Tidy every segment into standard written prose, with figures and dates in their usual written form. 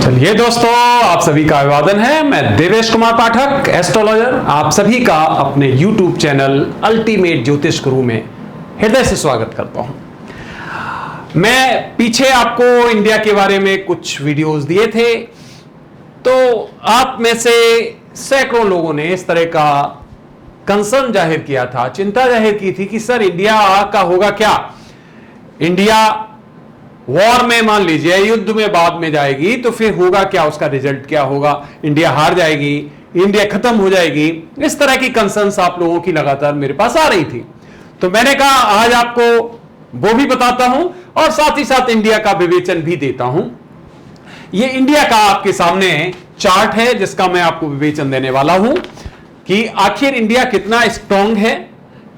चलिए दोस्तों, आप सभी का अभिवादन है। मैं देवेश कुमार पाठक, एस्ट्रोलॉजर, आप सभी का अपने YouTube चैनल अल्टीमेट ज्योतिष गुरु में हृदय से स्वागत करता हूं। मैं पीछे आपको इंडिया के बारे में कुछ वीडियोस दिए थे, तो आप में से सैकड़ों लोगों ने इस तरह का कंसर्न जाहिर किया था, चिंता जाहिर की थी कि सर इंडिया का होगा क्या। इंडिया वॉर में, मान लीजिए युद्ध में बाद में जाएगी तो फिर होगा क्या, उसका रिजल्ट क्या होगा, इंडिया हार जाएगी, इंडिया खत्म हो जाएगी। इस तरह की कंसर्न्स आप लोगों की लगातार मेरे पास आ रही थी, तो मैंने कहा आज आपको वो भी बताता हूं और साथ ही साथ इंडिया का विवेचन भी देता हूं। ये इंडिया का आपके सामने चार्ट है जिसका मैं आपको विवेचन देने वाला हूं कि आखिर इंडिया कितना स्ट्रांग है,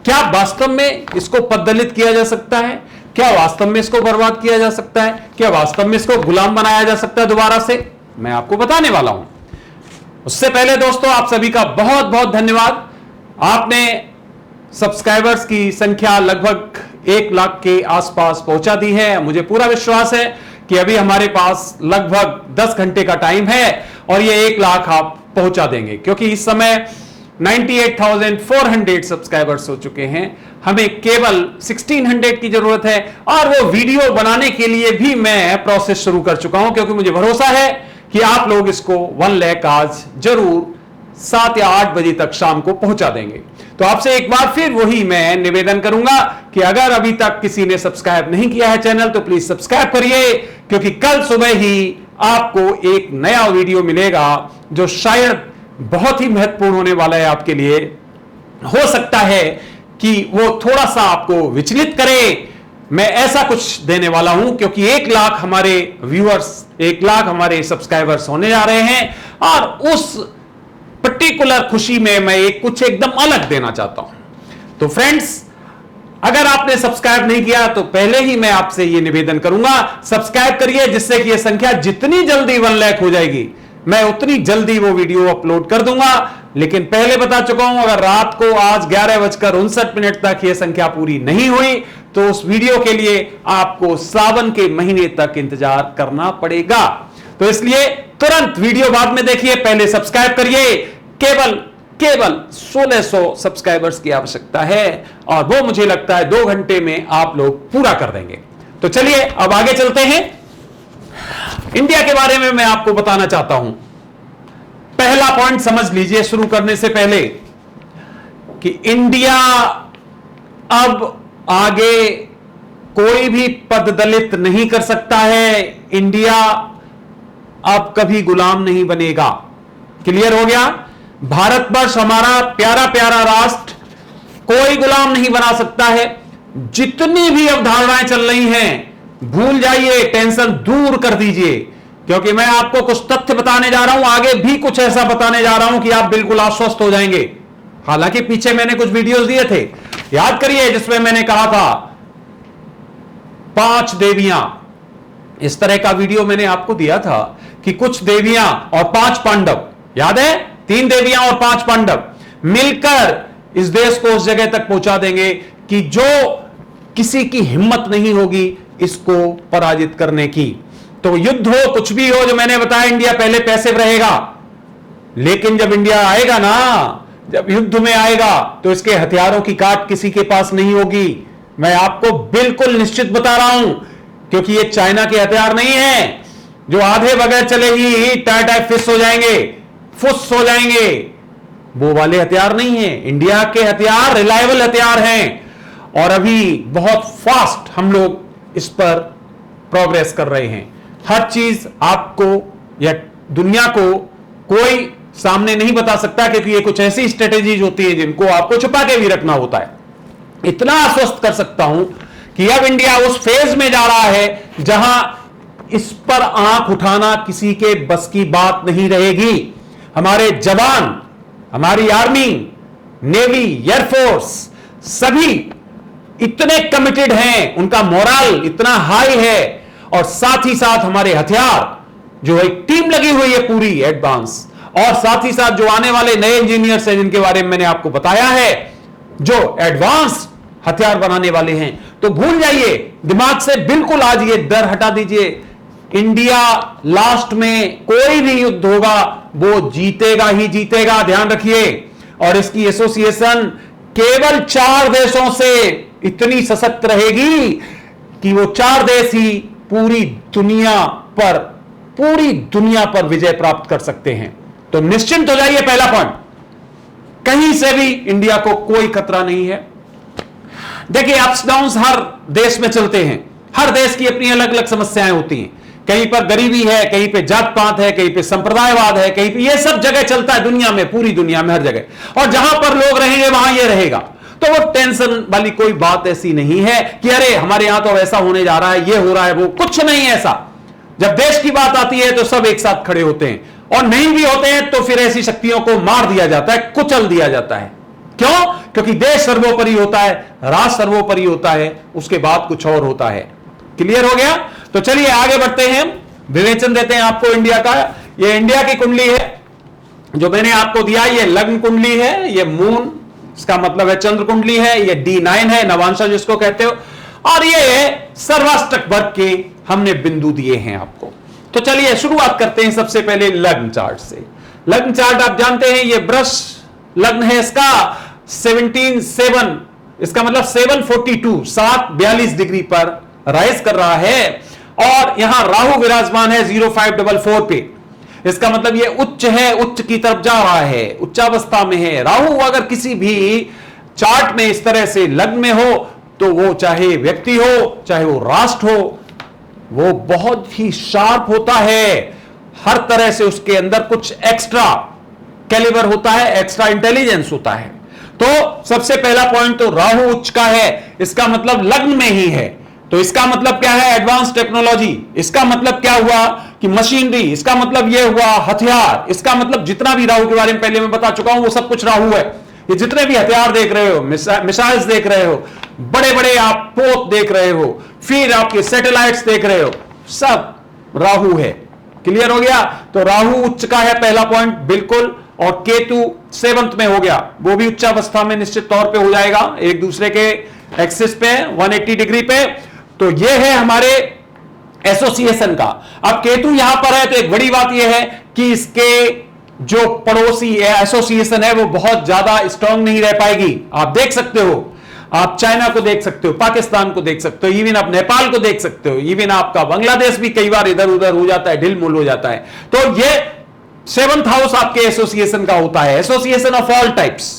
क्या वास्तव में इसको पद्दलित किया जा सकता है, क्या वास्तव में इसको बर्बाद किया जा सकता है, क्या वास्तव में इसको गुलाम बनाया जा सकता है दोबारा से, मैं आपको बताने वाला हूं। उससे पहले दोस्तों आप सभी का बहुत बहुत धन्यवाद। आपने सब्सक्राइबर्स की संख्या लगभग 1 लाख के आसपास पहुंचा दी है। मुझे पूरा विश्वास है कि अभी हमारे पास लगभग 10 घंटे का टाइम है और ये 1 लाख आप पहुंचा देंगे, क्योंकि इस समय 98,400 सब्सक्राइबर्स हो चुके हैं। हमें केवल 1600 की जरूरत है और वो वीडियो बनाने के लिए भी मैं प्रोसेस शुरू कर चुका हूं, क्योंकि मुझे भरोसा है कि आप लोग इसको 1 लाख आज जरूर 7 या 8 बजे तक शाम को पहुंचा देंगे। तो आपसे एक बार फिर वही मैं निवेदन करूंगा कि अगर अभी तक किसी ने सब्सक्राइब नहीं किया है चैनल तो प्लीज सब्सक्राइब करिए, क्योंकि कल सुबह ही आपको एक नया वीडियो मिलेगा जो शायद बहुत ही महत्वपूर्ण होने वाला है आपके लिए। हो सकता है कि वो थोड़ा सा आपको विचलित करे। मैं ऐसा कुछ देने वाला हूं क्योंकि 1 लाख हमारे व्यूअर्स, 1 लाख हमारे सब्सक्राइबर्स होने जा रहे हैं और उस पर्टिकुलर खुशी में मैं कुछ एकदम अलग देना चाहता हूं। तो फ्रेंड्स, अगर आपने सब्सक्राइब नहीं किया तो पहले ही मैं आपसे ये निवेदन करूंगा, सब्सक्राइब करिए, जिससे कि यह संख्या जितनी जल्दी 1 लाख हो जाएगी मैं उतनी जल्दी वो वीडियो अपलोड कर दूंगा। लेकिन पहले बता चुका हूं, अगर रात को आज 11:59 तक यह संख्या पूरी नहीं हुई तो उस वीडियो के लिए आपको सावन के महीने तक इंतजार करना पड़ेगा। तो इसलिए तुरंत वीडियो बाद में देखिए, पहले सब्सक्राइब करिए। केवल 1600 सब्सक्राइबर्स की आवश्यकता है और वो मुझे लगता है 2 घंटे में आप लोग पूरा कर देंगे। तो चलिए अब आगे चलते हैं। इंडिया के बारे में मैं आपको बताना चाहता हूं। पहला पॉइंट समझ लीजिए शुरू करने से पहले कि इंडिया अब आगे कोई भी पददलित नहीं कर सकता है। इंडिया अब कभी गुलाम नहीं बनेगा। क्लियर हो गया? भारतवर्ष हमारा प्यारा प्यारा राष्ट्र कोई गुलाम नहीं बना सकता है। जितनी भी अवधारणाएं चल रही हैं भूल जाइए, टेंशन दूर कर दीजिए, क्योंकि मैं आपको कुछ तथ्य बताने जा रहा हूं, आगे भी कुछ ऐसा बताने जा रहा हूं कि आप बिल्कुल आश्वस्त हो जाएंगे। हालांकि पीछे मैंने कुछ वीडियोस दिए थे, याद करिए, जिसमें मैंने कहा था 5 देवियां, इस तरह का वीडियो मैंने आपको दिया था कि कुछ देवियां और 5 पांडव, याद है, 3 देवियां और 5 पांडव मिलकर इस देश को उस जगह तक पहुंचा देंगे कि जो किसी की हिम्मत नहीं होगी इसको पराजित करने की। तो युद्ध हो, कुछ भी हो, जो मैंने बताया, इंडिया पहले पैसिव रहेगा, लेकिन जब इंडिया आएगा ना, जब युद्ध में आएगा तो इसके हथियारों की काट किसी के पास नहीं होगी। मैं आपको बिल्कुल निश्चित बता रहा हूं, क्योंकि ये चाइना के हथियार नहीं है जो आधे बगैर चले ही टाटा फिस हो जाएंगे, फुस हो जाएंगे। वो वाले हथियार नहीं है। इंडिया के हथियार रिलायबल हथियार हैं और अभी बहुत फास्ट हम लोग इस पर प्रोग्रेस कर रहे हैं। हर चीज आपको या दुनिया को कोई सामने नहीं बता सकता, क्योंकि ये कुछ ऐसी स्ट्रेटेजीज होती है जिनको आपको छुपा के भी रखना होता है। इतना आश्वस्त कर सकता हूं कि अब इंडिया उस फेज में जा रहा है जहां इस पर आंख उठाना किसी के बस की बात नहीं रहेगी। हमारे जवान, हमारी आर्मी, नेवी, एयरफोर्स सभी इतने कमिटेड हैं, उनका मोरल इतना हाई है, और साथ ही साथ हमारे हथियार, जो एक टीम लगी हुई है पूरी एडवांस, और साथ ही साथ जो आने वाले नए इंजीनियर्स हैं जिनके बारे में मैंने आपको बताया है, जो एडवांस हथियार बनाने वाले हैं। तो भूल जाइए, दिमाग से बिल्कुल आज ये डर हटा दीजिए। इंडिया लास्ट में कोई भी युद्ध होगा वो जीतेगा ही जीतेगा, ध्यान रखिए। और इसकी एसोसिएशन केवल 4 देशों से इतनी सशक्त रहेगी कि वो 4 देश ही पूरी दुनिया पर विजय प्राप्त कर सकते हैं। तो निश्चिंत हो जाइए, पहला पॉइंट, कहीं से भी इंडिया को कोई खतरा नहीं है। देखिए, अप्स डाउन्स हर देश में चलते हैं, हर देश की अपनी अलग अलग समस्याएं होती हैं। कहीं पर गरीबी है, कहीं पे जात पात है, कहीं पे संप्रदायवाद है, कहीं पे, ये सब जगह चलता है दुनिया में, पूरी दुनिया में हर जगह। और जहां पर लोग रहेंगे वहां ये रहेगा। तो वो टेंशन वाली कोई बात ऐसी नहीं है कि अरे हमारे यहां तो ऐसा होने जा रहा है, ये हो रहा है, वो कुछ नहीं ऐसा। जब देश की बात आती है तो सब एक साथ खड़े होते हैं, और नहीं भी होते हैं तो फिर ऐसी शक्तियों को मार दिया जाता है, कुचल दिया जाता है। क्यों? क्योंकि देश सर्वोपरि होता है, राष्ट्र सर्वोपरि होता है, उसके बाद कुछ और होता है। क्लियर हो गया? तो चलिए आगे बढ़ते हैं, विवेचन देते हैं आपको इंडिया का। ये इंडिया की कुंडली है जो मैंने आपको दिया, ये लग्न कुंडली है, ये मून, इसका मतलब है चंद्र कुंडली है, ये D9 है, नवांशा जिसको कहते हो, और ये सर्वाष्टक वर्ग के हमने बिंदु दिए हैं आपको। तो चलिए शुरुआत करते हैं सबसे पहले लग्न चार्ट से। लग्न चार्ट आप जानते हैं, ये वृष लग्न है, इसका 17/7, इसका मतलब 742, 742 डिग्री पर राइज कर रहा है, और यहां राहु विराजमान है 0544 पे। इसका मतलब ये उच्च है, उच्च की तरफ जा रहा है, उच्चावस्था में है। राहु अगर किसी भी चार्ट में इस तरह से लग्न में हो तो वो चाहे व्यक्ति हो, चाहे वो राष्ट्र हो, वो बहुत ही शार्प होता है। हर तरह से उसके अंदर कुछ एक्स्ट्रा कैलिबर होता है, एक्स्ट्रा इंटेलिजेंस होता है। तो सबसे पहला पॉइंट तो राहु उच्च का है, इसका मतलब लग्न में ही है। तो इसका मतलब क्या है? Advance technology. इसका मतलब क्या हुआ कि मशीनरी। इसका मतलब यह हुआ हथियार। इसका मतलब जितना भी राहु के बारे में पहले मैं बता चुका हूं वो सब कुछ राहु है। ये जितने भी हथियार देख रहे हो, मिसाइल्स देख रहे हो, बड़े बड़े आप पोत देख रहे हो, फिर आपके सैटेलाइट्स देख रहे हो, सब राहु है। क्लियर हो गया? तो राहु उच्च का है, पहला पॉइंट बिल्कुल। और केतु 7th में हो गया, वो भी उच्चावस्था में निश्चित तौर पे हो जाएगा, एक दूसरे के एक्सिस पे 180 डिग्री पे। तो ये है हमारे एसोसिएशन का। अब केतु यहां पर है तो एक बड़ी बात यह है कि इसके जो पड़ोसी एसोसिएशन है वो बहुत ज्यादा स्ट्रांग नहीं रह पाएगी। आप देख सकते हो, आप चाइना को देख सकते हो, पाकिस्तान को देख सकते हो, इवन आप नेपाल को देख सकते हो, इवन आपका बांग्लादेश भी कई बार इधर उधर हो जाता है, ढिल मुल हो जाता है। तो ये 7th हाउस आपके एसोसिएशन का होता है, एसोसिएशन ऑफ ऑल टाइप्स।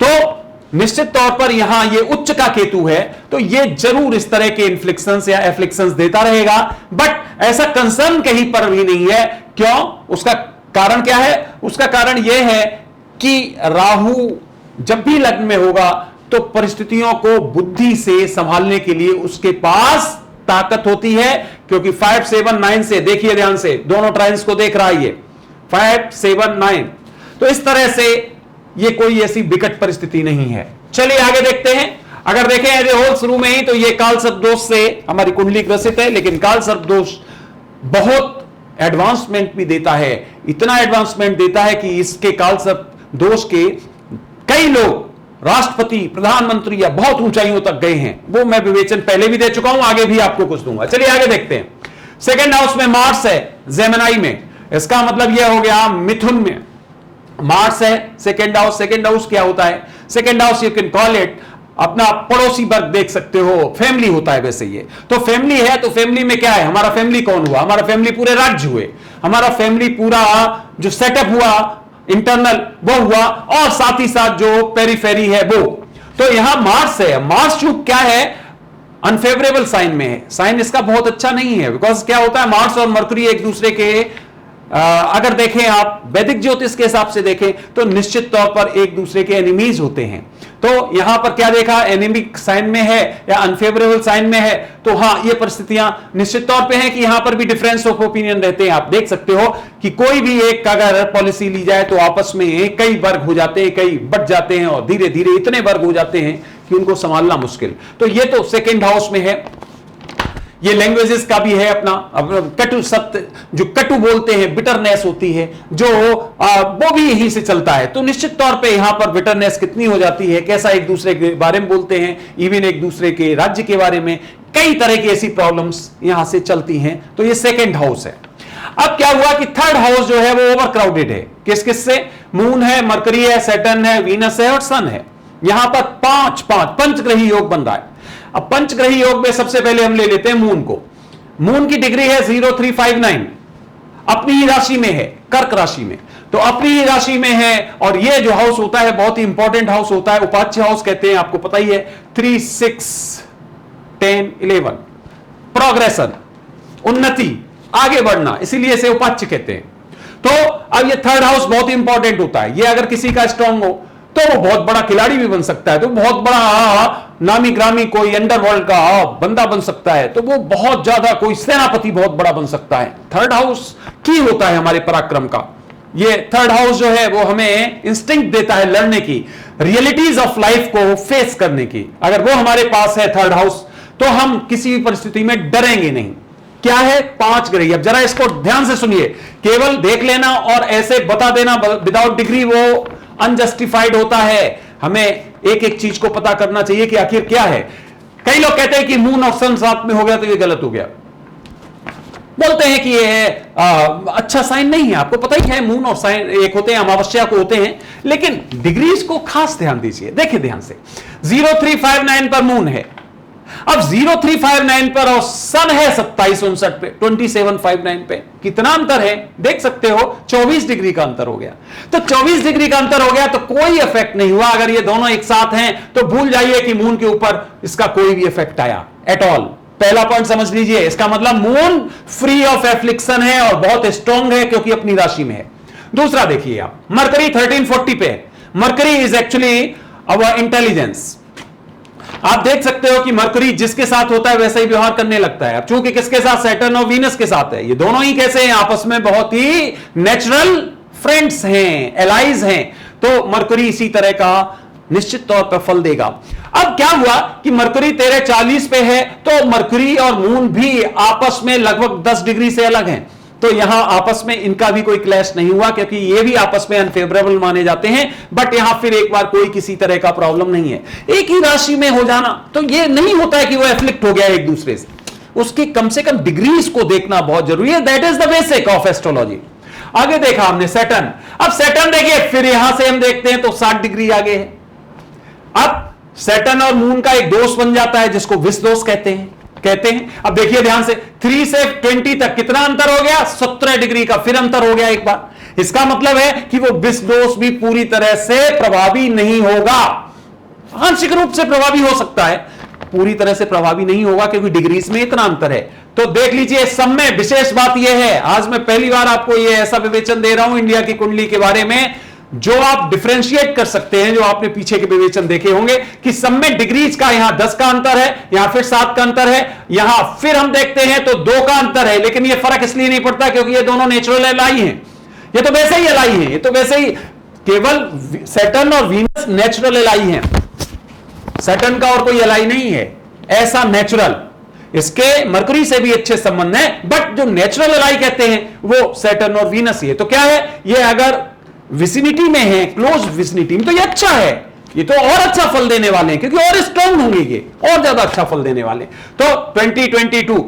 तो निश्चित तौर पर यहां ये उच्च का केतु है, तो ये जरूर इस तरह के इन्फ्लिक्शंस या एफ्लिक्शंस देता रहेगा, बट ऐसा कंसर्न कहीं पर भी नहीं है। क्यों? उसका कारण क्या है? उसका कारण यह है कि राहु जब भी लग्न में होगा तो परिस्थितियों को बुद्धि से संभालने के लिए उसके पास ताकत होती है, क्योंकि 5, 7, 9 से देखिए ध्यान से, दोनों ट्राइंस को देख रहा है ये 5, 7, 9। तो इस तरह से ये कोई ऐसी विकट परिस्थिति नहीं है। चलिए आगे देखते हैं। अगर देखें एज ए होल शुरू में ही तो ये काल सर्प दोष से हमारी कुंडली ग्रसित है, लेकिन काल सर्प दोष बहुत एडवांसमेंट भी देता है, इतना एडवांसमेंट देता है कि इसके काल सर्प दोष के कई लोग राष्ट्रपति, प्रधानमंत्री या बहुत ऊंचाइयों तक गए हैं। वो मैं विवेचन पहले भी दे चुका हूं, आगे भी आपको कुछ दूंगा। चलिए आगे देखते हैं। 2nd हाउस में मार्स है, जेमिनी में, इसका मतलब यह हो गया मिथुन में मार्स है। 2nd हाउस क्या होता है? 2nd house you can call it अपना पड़ोसी वर्ग देख सकते हो, फैमिली होता है वैसे ये। तो फैमिली है, तो फैमिली में क्या है? हमारा फैमिली कौन हुआ? हमारा फैमिली पूरे राज्य हुए, हमारा फैमिली पूरा जो सेटअप हुआ इंटरनल वो हुआ, और साथ ही साथ जो पेरीफेरी है वो। तो यहां मार्स है, मार्स जो क्या है? अनफेवरेबल साइन में है। साइन इसका बहुत अच्छा नहीं है, बिकॉज क्या होता है, मार्स और मरकरी एक दूसरे के अगर देखें आप वैदिक ज्योतिष के हिसाब से देखें तो निश्चित तौर पर एक दूसरे के एनिमीज होते हैं। तो यहां पर क्या देखा, एनिमिक साइन में है या अनफेवरेबल साइन में है, तो हाँ ये परिस्थितियां निश्चित तौर पे हैं कि यहां पर भी डिफरेंस ऑफ ओपिनियन रहते हैं। आप देख सकते हो कि कोई भी एक अगर पॉलिसी ली जाए तो आपस में कई वर्ग हो जाते हैं, कई बट जाते हैं, और धीरे धीरे इतने वर्ग हो जाते हैं कि उनको संभालना मुश्किल। तो ये तो 2nd हाउस में है। ये लैंग्वेजेस का भी है अपना कटु सत्य, जो कटु बोलते हैं, बिटरनेस होती है, जो वो भी यहीं से चलता है। तो निश्चित तौर पे यहां पर बिटरनेस कितनी हो जाती है, कैसा एक दूसरे के बारे में बोलते हैं, इवन एक दूसरे के राज्य के बारे में, कई तरह की ऐसी प्रॉब्लम्स यहां से चलती हैं। तो ये सेकंड हाउस है। अब क्या हुआ कि थर्ड हाउस जो है वो ओवर क्राउडेड है। किस किस से? मून है, मरकरी है, सैटर्न है, वीनस है और सन है। यहां पर पांच पंचग्रही योग बन रहा है। अब पंचग्रही योग में सबसे पहले हम ले लेते हैं मून को। मून की डिग्री है 0359, अपनी ही राशि में है, कर्क राशि में। तो अपनी ही राशि में है और ये जो हाउस होता है बहुत ही इंपॉर्टेंट हाउस होता है, उपाच्य हाउस कहते हैं, आपको पता ही है। 3, 6, 10, 11 प्रोग्रेशन, उन्नति, आगे बढ़ना, इसीलिए इसे उपाच्य कहते हैं। तो अब ये थर्ड हाउस बहुत ही इंपॉर्टेंट होता है। ये अगर किसी का स्ट्रांग हो तो वो बहुत बड़ा खिलाड़ी भी बन सकता है, तो बहुत बड़ा नामी ग्रामी कोई अंडरवर्ल्ड का बंदा बन सकता है, तो वो बहुत ज्यादा कोई सेनापति बहुत बड़ा बन सकता है। थर्ड हाउस की होता है हमारे पराक्रम का। ये थर्ड हाउस जो है वो हमें इंस्टिंक्ट देता है लड़ने की, रियलिटीज ऑफ लाइफ को फेस करने की। अगर वो हमारे पास है थर्ड हाउस तो हम किसी भी परिस्थिति में डरेंगे नहीं। क्या है? 5 ग्रह। अब जरा इसको ध्यान से सुनिए, केवल देख लेना और ऐसे बता देना विदाउट डिग्री वो अनजस्टिफाइड होता है। हमें एक एक चीज को पता करना चाहिए कि आखिर क्या है। कई लोग कहते हैं कि मून और सन साथ में हो गया तो ये गलत हो गया, बोलते हैं कि ये अच्छा साइन नहीं है। आपको पता ही है मून और साइन एक होते हैं, अमावस्या को होते हैं, लेकिन डिग्रीज को खास ध्यान दीजिए। देखिए ध्यान से, 0359 पर मून है, अब 0359 पर और सन है 2759 पे, 2759 पे। कितना अंतर है देख सकते हो, 24 डिग्री का अंतर हो गया। तो 24 डिग्री का अंतर हो गया तो कोई इफेक्ट नहीं हुआ। अगर ये दोनों एक साथ हैं तो भूल जाइए कि मून के ऊपर इसका कोई भी इफेक्ट आया एट ऑल। पहला पॉइंट समझ लीजिए, इसका मतलब मून फ्री ऑफ एफ्लिक्शन है और बहुत स्ट्रांग है क्योंकि अपनी राशि में है। दूसरा देखिए आप, मरकरी 1340 पे है। Mercury is actually our intelligence. आप देख सकते हो कि मरकरी जिसके साथ होता है वैसा ही व्यवहार करने लगता है। अब चूंकि किसके साथ? सैटर्न और वीनस के साथ है। ये दोनों ही कैसे हैं? आपस में बहुत ही नेचुरल फ्रेंड्स हैं, एलाइज हैं। तो मरकरी इसी तरह का निश्चित तौर पर फल देगा। अब क्या हुआ कि मरकरी 1340 पे है, तो मरकरी और मून भी आपस में लगभग 10 डिग्री से अलग हैं। तो यहां आपस में इनका भी कोई क्लैश नहीं हुआ क्योंकि ये भी आपस में अनफेवरेबल माने जाते हैं। बट यहां फिर एक बार कोई किसी तरह का प्रॉब्लम नहीं है। एक ही राशि में हो जाना तो ये नहीं होता है कि वो एफ्लिक्ट हो गया एक दूसरे से, उसकी कम से कम डिग्रीज को देखना बहुत जरूरी है। That is the basic of astrology. आगे देखा हमने सैटर्न। अब सैटर्न देखिए, फिर यहां से हम देखते हैं तो 60 डिग्री आगे है। अब सैटर्न और मून का एक दोष बन जाता है जिसको विष दोष कहते हैं। अब देखिए ध्यान से, 3 से 20 तक कितना अंतर हो गया? 17 डिग्री का फिर अंतर हो गया एक बार। इसका मतलब है कि वो विष दोष भी पूरी तरह से प्रभावी नहीं होगा। आंशिक रूप से प्रभावी हो सकता है, पूरी तरह से प्रभावी नहीं होगा क्योंकि डिग्रीज में इतना अंतर है। तो देख लीजिए, सब में विशेष बात यह है, आज मैं पहली बार आपको यह ऐसा विवेचन दे रहा हूं इंडिया की कुंडली के बारे में जो आप डिफरेंशिएट कर सकते हैं, जो आपने पीछे के विवेचन देखे होंगे कि सब में डिग्रीज का यहां 10 का अंतर है, यहां फिर 7 का अंतर है, यहां फिर हम देखते हैं तो 2 का अंतर है। लेकिन यह फर्क इसलिए नहीं पड़ता क्योंकि ये दोनों नेचुरल एलाई हैं। ये तो वैसे ही एलाई हैं, ये तो वैसे ही, केवल सैटर्न और वीनस नेचुरल एलाई हैं। सैटर्न का और कोई एलाई नहीं है ऐसा नेचुरल। इसके मरकरी से भी अच्छे संबंध है, बट जो नेचुरल एलाई कहते हैं वो सैटर्न और वीनस ही है। तो क्या है, ये अगर विसिनिटी में है, क्लोज विसिनिटी में, तो ये अच्छा है, ये तो और अच्छा फल देने वाले हैं क्योंकि और स्ट्रांग होंगे, ये और ज्यादा अच्छा फल देने वाले। तो 2022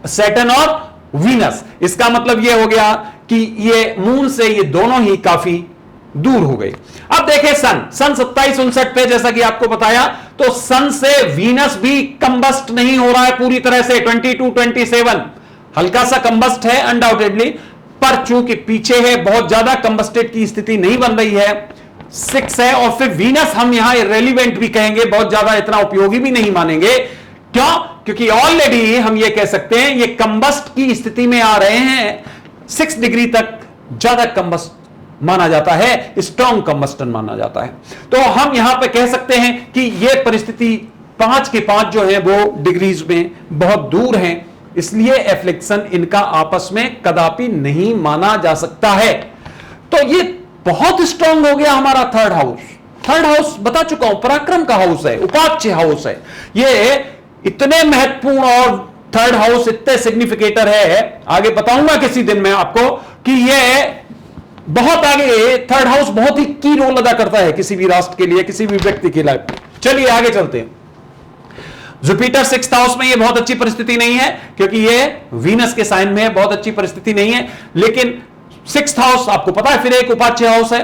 सैटर्न और वीनस, इसका मतलब ये हो गया कि ये मून से ये दोनों ही काफी दूर हो गए। अब देखें सन 2759 पे, जैसा कि आपको बताया, तो सन से वीनस भी कंबस्ट नहीं हो रहा है पूरी तरह से। 22-27 हल्का सा कंबस्ट है अनडाउटेडली, पर चूंकि पीछे है बहुत ज्यादा कंबस्टेड की स्थिति नहीं बन रही है। 6 है और फिर वीनस हम यहां इररिलेवेंट भी कहेंगे, बहुत ज्यादा इतना उपयोगी भी नहीं मानेंगे। क्यों? क्योंकि ऑलरेडी हम ये कह सकते हैं ये कंबस्ट की स्थिति में आ रहे हैं। 6 डिग्री तक ज्यादा कंबस्ट माना जाता है, स्ट्रॉन्ग कंबस्टन माना जाता है। तो हम यहां पे कह सकते हैं कि ये परिस्थिति 5 के 5 जो है वो डिग्रीज में बहुत दूर हैं, इसलिए एफ्लिक्शन इनका आपस में कदापि नहीं माना जा सकता है। तो ये बहुत स्ट्रांग हो गया हमारा थर्ड हाउस। थर्ड हाउस बता चुका हूं, पराक्रम का हाउस है, उपाच्य हाउस है। ये इतने महत्वपूर्ण और थर्ड हाउस इतने सिग्निफिकेटर है, आगे बताऊंगा किसी दिन मैं आपको कि ये बहुत आगे, थर्ड हाउस बहुत ही की रोल अदा करता है किसी भी राष्ट्र के लिए, किसी भी व्यक्ति के लिए। चलिए आगे चलते हैं। जुपिटर 6th हाउस में ये बहुत अच्छी परिस्थिति नहीं है क्योंकि ये वीनस के साइन में है, बहुत अच्छी परिस्थिति नहीं है। लेकिन 6th हाउस आपको पता है फिर एक उपाच्य हाउस है,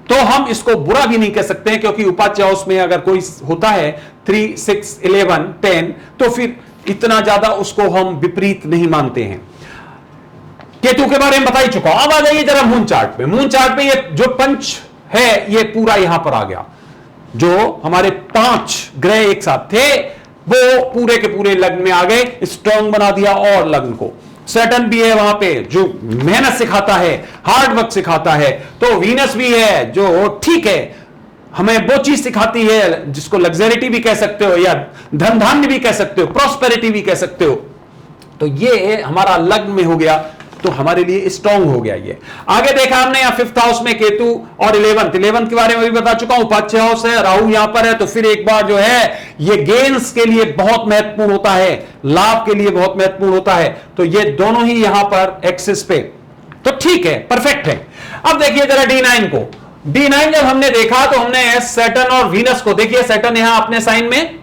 तो हम इसको बुरा भी नहीं कह सकते हैं क्योंकि उपाच्य हाउस में अगर कोई होता है 3, 6, 11, 10 तो फिर इतना ज्यादा उसको हम विपरीत नहीं मानते हैं। केतु के बारे में बता ही चुका हूं। अब आ जाइए जरा मून चार्ट पे। मून चार्ट पे ये जो पंच है ये पूरा यहां पर आ गया, जो हमारे 5 ग्रह एक साथ थे वो पूरे के पूरे लग्न में आ गए, स्ट्रांग बना दिया। और लग्न को सैटर्न भी है वहां पे जो मेहनत सिखाता है, हार्ड वर्क सिखाता है। तो वीनस भी है जो ठीक है हमें वो चीज सिखाती है जिसको लग्जरिटी भी कह सकते हो या धन धान्य भी कह सकते हो, प्रॉस्पेरिटी भी कह सकते हो। तो ये हमारा लग्न में हो गया तो हमारे लिए स्ट्रांग हो गया। ये आगे देखा हमने यहाँ 5th हाउस में केतु और 11th के बारे में भी बता चुका हूं, उपाच्य हाउस है, राहु यहां पर है। तो फिर एक बार जो है ये गेन्स के लिए बहुत महत्वपूर्ण होता है, लाभ के लिए बहुत महत्वपूर्ण होता है। तो ये दोनों ही यहां पर एक्सिस पे, तो ठीक है, परफेक्ट है। अब देखिए जरा D9 को। D9 जब हमने देखा तो हमने सैटर्न और वीनस को, देखिए सैटर्न यहां अपने साइन में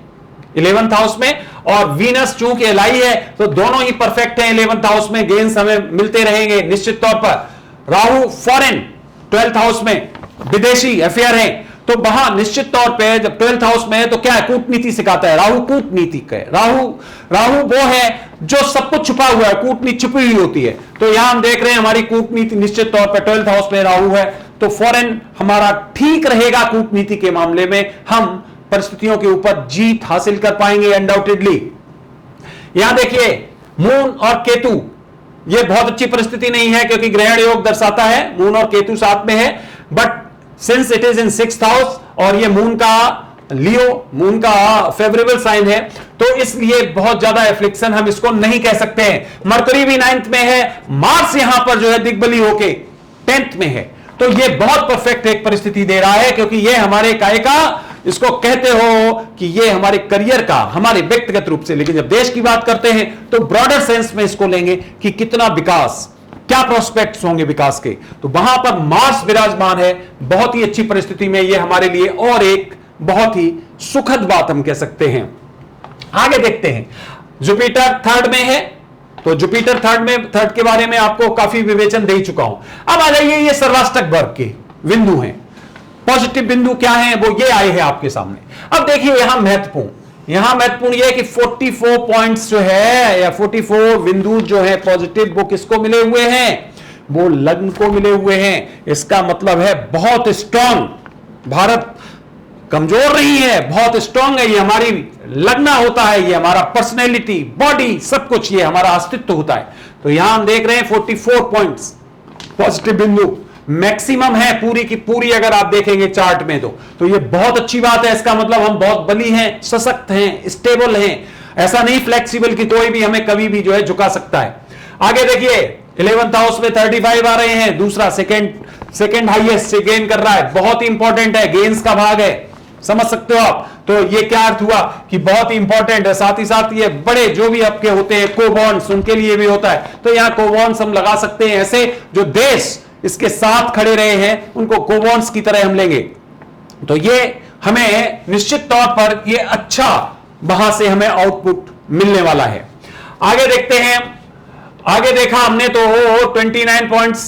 11th हाउस में और वीनस चूंकि एलाई है तो दोनों ही परफेक्ट हैं 11th हाउस में, गेन्स हमें मिलते रहेंगे निश्चित तौर पर। राहु फॉरेन 12th हाउस में, विदेशी अफेयर है, तो वहां निश्चित तौर पे जब 12th हाउस में है तो क्या है, कूटनीति सिखाता है। राहु कूटनीतिक है, राहु वो है जो सब कुछ छुपा हुआ है, कूटनीति छुपी हुई होती है। तो यहां हम देख रहे हैं हमारी कूटनीति निश्चित तौर पर 12th हाउस में राहु है, तो फॉरेन हमारा ठीक रहेगा। कूटनीति के मामले में हम परिस्थितियों के ऊपर जीत हासिल कर पाएंगे अनडाउटेडली। यहां देखिए मून और केतु, यह बहुत अच्छी परिस्थिति नहीं है क्योंकि ग्रहण योग दर्शाता है, मून और केतु साथ में है। But since it is in 6th house और ये मून का लियो, मून का फेवरेबल साइन है, तो इसलिए बहुत ज्यादा एफ्लिक्शन हम इसको नहीं कह सकते हैं। मरकरी भी 9th में है, मार्स यहां पर जो है दिग्बली होके 10th में है, तो ये बहुत परफेक्ट एक परिस्थिति दे रहा है क्योंकि ये हमारे काय का, इसको कहते हो कि ये हमारे करियर का, हमारे व्यक्तिगत रूप से। लेकिन जब देश की बात करते हैं तो ब्रॉडर सेंस में इसको लेंगे कि कितना विकास, क्या प्रोस्पेक्ट्स होंगे विकास के, तो वहां पर मार्स विराजमान है बहुत ही अच्छी परिस्थिति में। ये हमारे लिए और एक बहुत ही सुखद बात हम कह सकते हैं। आगे देखते हैं, जुपिटर 3rd में है, तो जुपिटर 3rd के बारे में आपको काफी विवेचन दे चुका हूं। अब आ जाइए ये सर्वाष्टक वर्ग के बिंदु हैं, पॉजिटिव बिंदु क्या है वो ये आए हैं आपके सामने। अब देखिए यहां महत्वपूर्ण यह है कि 44 पॉइंट्स जो है या 44 बिंदु जो है पॉजिटिव, वो किसको मिले हुए हैं, वो लग्न को मिले हुए हैं। इसका मतलब है बहुत स्ट्रांग, भारत कमजोर नहीं है, बहुत स्ट्रांग है। ये हमारी लगना होता है, ये हमारा पर्सनैलिटी, बॉडी, सब कुछ ये हमारा अस्तित्व होता है। तो यहां हम देख रहे हैं 44 पॉइंट्स पॉजिटिव बिंदु मैक्सिमम है पूरी की पूरी, अगर आप देखेंगे चार्ट में तो ये बहुत अच्छी बात है। इसका मतलब हम बहुत बली हैं, सशक्त हैं, स्टेबल हैं, ऐसा नहीं फ्लेक्सिबल कि कोई भी हमें कभी भी जो है झुका सकता है। आगे देखिए 11th हाउस में 35 आ रहे हैं, दूसरा सेकेंड हाईएस्ट से गेन कर रहा है, बहुत ही इंपॉर्टेंट है, गेन्स का भाग है, समझ सकते हो आप। तो ये क्या अर्थ हुआ कि बहुत ही इंपॉर्टेंट है। साथ ही साथ ये बड़े जो भी आपके होते हैं कोबॉन्ड्स, उनके लिए भी होता है। तो यहां कोबॉन्ड्स हम लगा सकते हैं, ऐसे जो देश इसके साथ खड़े रहे हैं उनको कोबॉन्ड्स की तरह हम लेंगे। तो ये हमें निश्चित तौर पर ये अच्छा वहां से हमें आउटपुट मिलने वाला है। आगे देखते हैं, आगे देखा हमने तो 29 पॉइंट्स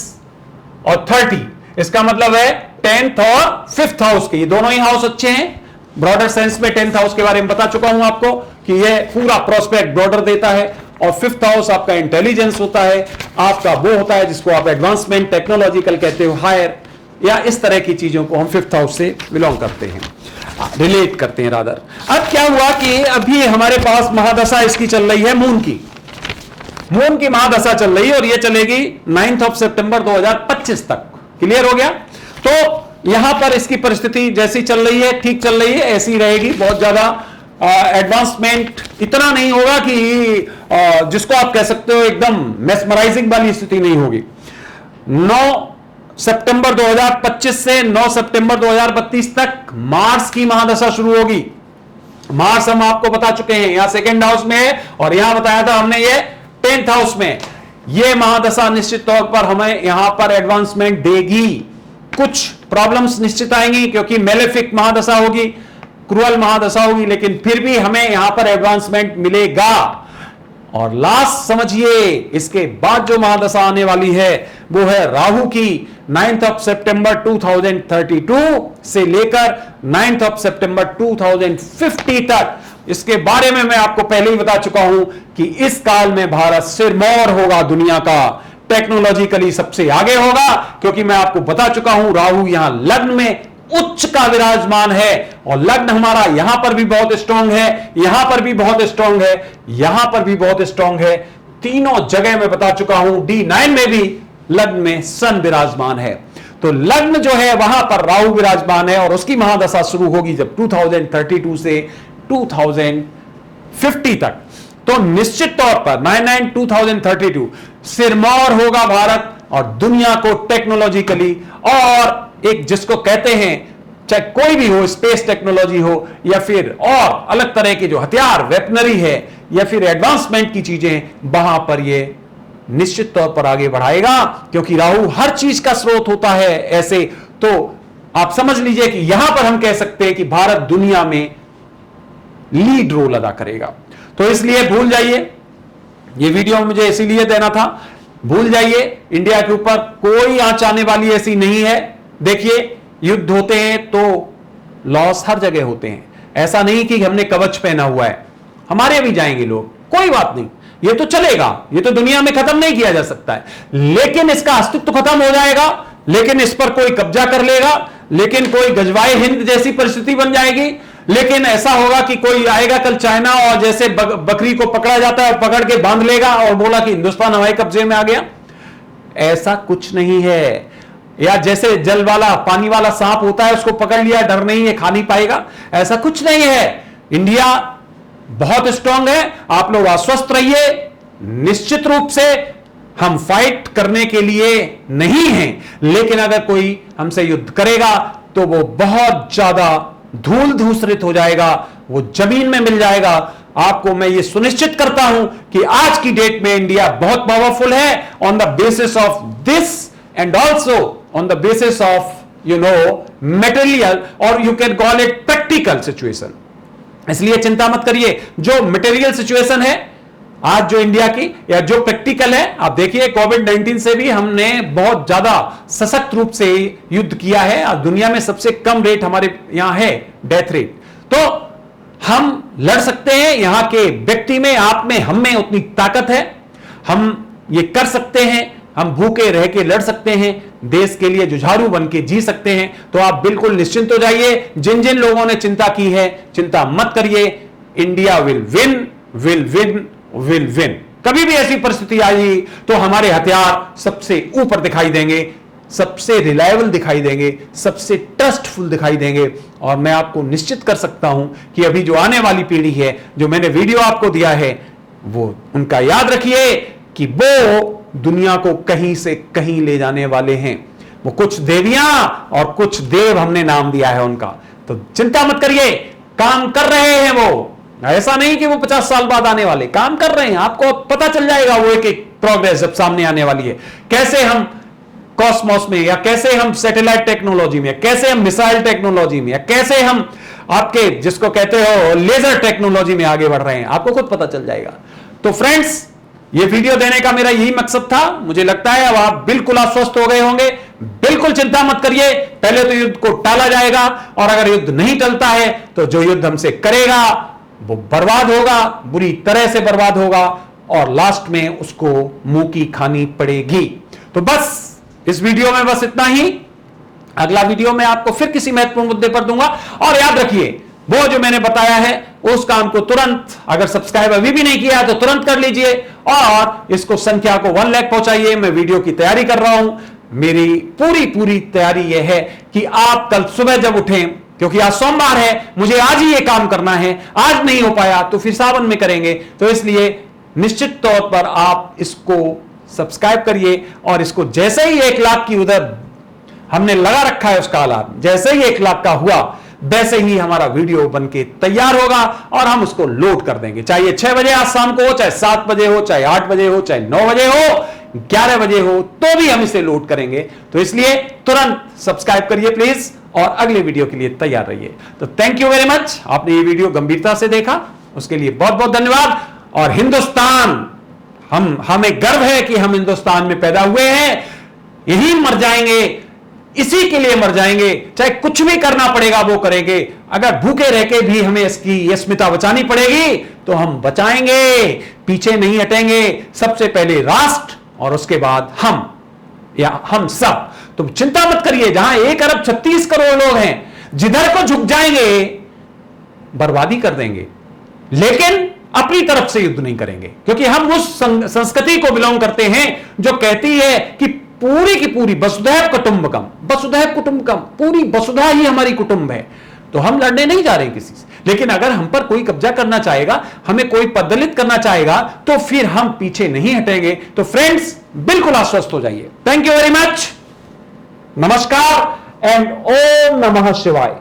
और 30, इसका मतलब है 10th और 5th हाउस के, ये दोनों ही हाउस अच्छे हैं। ब्रॉडर सेंस में 10th हाउस के बारे में बता चुका हूं आपको कि ये पूरा प्रोस्पेक्ट ब्रॉडर देता है, और 5th हाउस आपका इंटेलिजेंस होता है, आपका वो होता है जिसको आप एडवांसमेंट, टेक्नोलॉजिकल कहते हो, हायर, या इस तरह की चीजों को हम 5th हाउस से बिलोंग करते हैं, रिलेट करते हैं रादर। अब क्या हुआ कि अभी हमारे पास महादशा इसकी चल रही है मून की महादशा चल रही है और ये चलेगी 9 सितंबर 2025 तक। क्लियर हो गया? तो यहां पर इसकी परिस्थिति जैसी चल रही है, ठीक चल रही है, ऐसी रहेगी। बहुत ज्यादा एडवांसमेंट इतना नहीं होगा कि जिसको आप कह सकते हो एकदम मेस्मराइजिंग वाली स्थिति नहीं होगी। 9 सितंबर 2025 से 9 सितंबर 2032 तक मार्स की महादशा शुरू होगी। मार्स हम आपको बता चुके हैं, यहां 2nd हाउस में है और यहां बताया था हमने ये 10th हाउस में। यह महादशा निश्चित तौर पर हमें यहां पर एडवांसमेंट देगी। कुछ प्रॉब्लम्स निश्चित आएंगी क्योंकि मेलेफिक महादशा होगी, क्रूअल महादशा होगी, लेकिन फिर भी हमें यहां पर एडवांसमेंट मिलेगा। और लास्ट समझिए, इसके बाद जो महादशा आने वाली है वो है राहु की 9th of September 2032 से लेकर 9th of September 2050 तक। इसके बारे में मैं आपको पहले ही बता चुका हूं कि इस काल में भारत सिरमौर होगा, दुनिया का टेक्नोलॉजिकली सबसे आगे होगा, क्योंकि मैं आपको बता चुका हूं राहु यहां लग्न में उच्च का विराजमान है, और लग्न हमारा यहां पर भी बहुत स्ट्रांग है, यहां पर भी बहुत स्ट्रांग है, यहां पर भी बहुत स्ट्रांग है। तीनों जगह मैं बता चुका हूं, D9 में भी लग्न में सन विराजमान है। तो लग्न जो है वहां पर राहु विराजमान है, और उसकी महादशा शुरू होगी जब 2032 से 2050 तक। तो निश्चित तौर पर 9/9/2032 सिरमौर होगा भारत, और दुनिया को टेक्नोलॉजिकली, और एक जिसको कहते हैं चाहे कोई भी हो, स्पेस टेक्नोलॉजी हो या फिर और अलग तरह के जो हथियार वेपनरी है या फिर एडवांसमेंट की चीजें, वहां पर ये निश्चित तौर पर आगे बढ़ाएगा, क्योंकि राहु हर चीज का स्रोत होता है। ऐसे तो आप समझ लीजिए कि यहां पर हम कह सकते हैं कि भारत दुनिया में लीड रोल अदा करेगा। तो इसलिए भूल जाइए, ये वीडियो मुझे इसीलिए देना था, भूल जाइए, इंडिया के ऊपर कोई आंच आने वाली ऐसी नहीं है। देखिए, युद्ध होते हैं तो लॉस हर जगह होते हैं, ऐसा नहीं कि हमने कवच पहना हुआ है, हमारे भी जाएंगे लोग, कोई बात नहीं, ये तो चलेगा, ये तो दुनिया में खत्म नहीं किया जा सकता है, लेकिन इसका अस्तित्व खत्म हो जाएगा, लेकिन इस पर कोई कब्जा कर लेगा, लेकिन कोई गजवाए हिंद जैसी परिस्थिति बन जाएगी, लेकिन ऐसा होगा कि कोई आएगा कल चाइना और जैसे बकरी को पकड़ा जाता है पकड़ के बांध लेगा और बोला कि हिंदुस्तान हमारे कब्जे में आ गया। ऐसा कुछ नहीं है। या जैसे जल वाला पानी वाला सांप होता है, उसको पकड़ लिया, डर नहीं है, खा नहीं पाएगा, ऐसा कुछ नहीं है। इंडिया बहुत स्ट्रांग है, आप लोग आश्वस्त रहिए। निश्चित रूप से हम फाइट करने के लिए नहीं हैं, लेकिन अगर कोई हमसे युद्ध करेगा तो वो बहुत ज्यादा धूल धूसरित हो जाएगा, वो जमीन में मिल जाएगा। आपको मैं ये सुनिश्चित करता हूं कि आज की डेट में इंडिया बहुत पावरफुल है on the basis of this and also on the basis of material, और you can call it practical situation. इसलिए चिंता मत करिए, जो मटेरियल सिचुएशन है आज जो इंडिया की, या जो प्रैक्टिकल है, आप देखिए कोविड-19 से भी हमने बहुत ज्यादा सशक्त रूप से युद्ध किया है। आज दुनिया में सबसे कम रेट हमारे यहां है डेथ रेट। तो हम लड़ सकते हैं, यहां के व्यक्ति में, आप में, हम में उतनी ताकत है, हम ये कर सकते हैं, हम भूखे रह के लड़ सकते हैं, देश के लिए जुझारू बन के जी सकते हैं। तो आप बिल्कुल निश्चिंत हो जाइए। जिन जिन लोगों ने चिंता की है, चिंता मत करिए, India will win, will win, will win. कभी भी ऐसी परिस्थिति आई तो हमारे हथियार सबसे ऊपर दिखाई देंगे, सबसे रिलायबल दिखाई देंगे, सबसे ट्रस्टफुल दिखाई देंगे। और मैं आपको निश्चित कर सकता हूं कि अभी जो आने वाली पीढ़ी है, जो मैंने वीडियो आपको दिया है, वो उनका याद रखिए कि वो दुनिया को कहीं से कहीं ले जाने वाले हैं। वो कुछ देवियां और कुछ देव हमने नाम दिया है उनका। तो चिंता मत करिए, काम कर रहे हैं वो। ऐसा नहीं कि वो 50 साल बाद आने वाले, काम कर रहे हैं। आपको पता चल जाएगा वो एक एक प्रोग्रेस जब सामने आने वाली है, कैसे हम कॉस्मोस में, या कैसे हम सैटेलाइट टेक्नोलॉजी में, कैसे हम मिसाइल टेक्नोलॉजी में, या कैसे हम आपके जिसको कहते हो लेजर टेक्नोलॉजी में आगे बढ़ रहे हैं, आपको खुद पता चल जाएगा। तो फ्रेंड्स, ये वीडियो देने का मेरा यही मकसद था। मुझे लगता है अब आप बिल्कुल आश्वस्त हो गए होंगे। बिल्कुल चिंता मत करिए, पहले तो युद्ध को टाला जाएगा, और अगर युद्ध नहीं टलता है तो जो युद्ध हमसे करेगा वो बर्बाद होगा, बुरी तरह से बर्बाद होगा, और लास्ट में उसको मुंह की खानी पड़ेगी। तो बस इस वीडियो में बस इतना ही। अगला वीडियो में आपको फिर किसी महत्वपूर्ण मुद्दे पर दूंगा। और याद रखिए, वो जो मैंने बताया है उस काम को तुरंत, अगर सब्सक्राइब अभी भी नहीं किया तो तुरंत कर लीजिए, और इसको संख्या को 1 लाख पहुंचाइए। मैं वीडियो की तैयारी कर रहा हूं, मेरी पूरी तैयारी यह है कि आप कल सुबह जब उठें, क्योंकि आज सोमवार है, मुझे आज ही ये काम करना है, आज नहीं हो पाया तो फिर सावन में करेंगे। तो इसलिए निश्चित तौर पर आप इसको सब्सक्राइब करिए, और इसको जैसे ही 1 लाख की उधर हमने लगा रखा है उसका अलार्म, जैसे ही 1 लाख का हुआ वैसे ही हमारा वीडियो बनके तैयार होगा और हम उसको लोड कर देंगे। चाहे 6 बजे आज शाम को हो, चाहे 7 बजे हो, चाहे 8 बजे हो, चाहे 9 बजे हो, 11 बजे हो तो भी हम इसे लोड करेंगे। तो इसलिए तुरंत सब्सक्राइब करिए प्लीज और अगले वीडियो के लिए तैयार रहिए। तो थैंक यू वेरी मच, आपने ये वीडियो गंभीरता से देखा, उसके लिए बहुत बहुत धन्यवाद। और हिंदुस्तान, हमें गर्व है कि हम हिंदुस्तान में पैदा हुए हैं, यही मर जाएंगे, इसी के लिए मर जाएंगे, चाहे कुछ भी करना पड़ेगा वो करेंगे। अगर भूखे रह के भी हमें इसकी अस्मिता बचानी पड़ेगी तो हम बचाएंगे, पीछे नहीं हटेंगे। सबसे पहले राष्ट्र और उसके बाद हम सब। तुम चिंता मत करिए, जहां 1 अरब 36 करोड़ लोग हैं, जिधर को झुक जाएंगे बर्बादी कर देंगे, लेकिन अपनी तरफ से युद्ध नहीं करेंगे, क्योंकि हम उस संस्कृति को बिलोंग करते हैं जो कहती है कि पूरी की पूरी वसुधैव कुटुंबकम, वसुधैव कुटुंबकम, पूरी वसुधा ही हमारी कुटुंब है। तो हम लड़ने नहीं जा रहे किसी से, लेकिन अगर हम पर कोई कब्जा करना चाहेगा, हमें कोई पददलित करना चाहेगा, तो फिर हम पीछे नहीं हटेंगे। तो फ्रेंड्स, बिल्कुल आश्वस्त हो जाइए। थैंक यू वेरी मच, नमस्कार एंड ओम नमः शिवाय।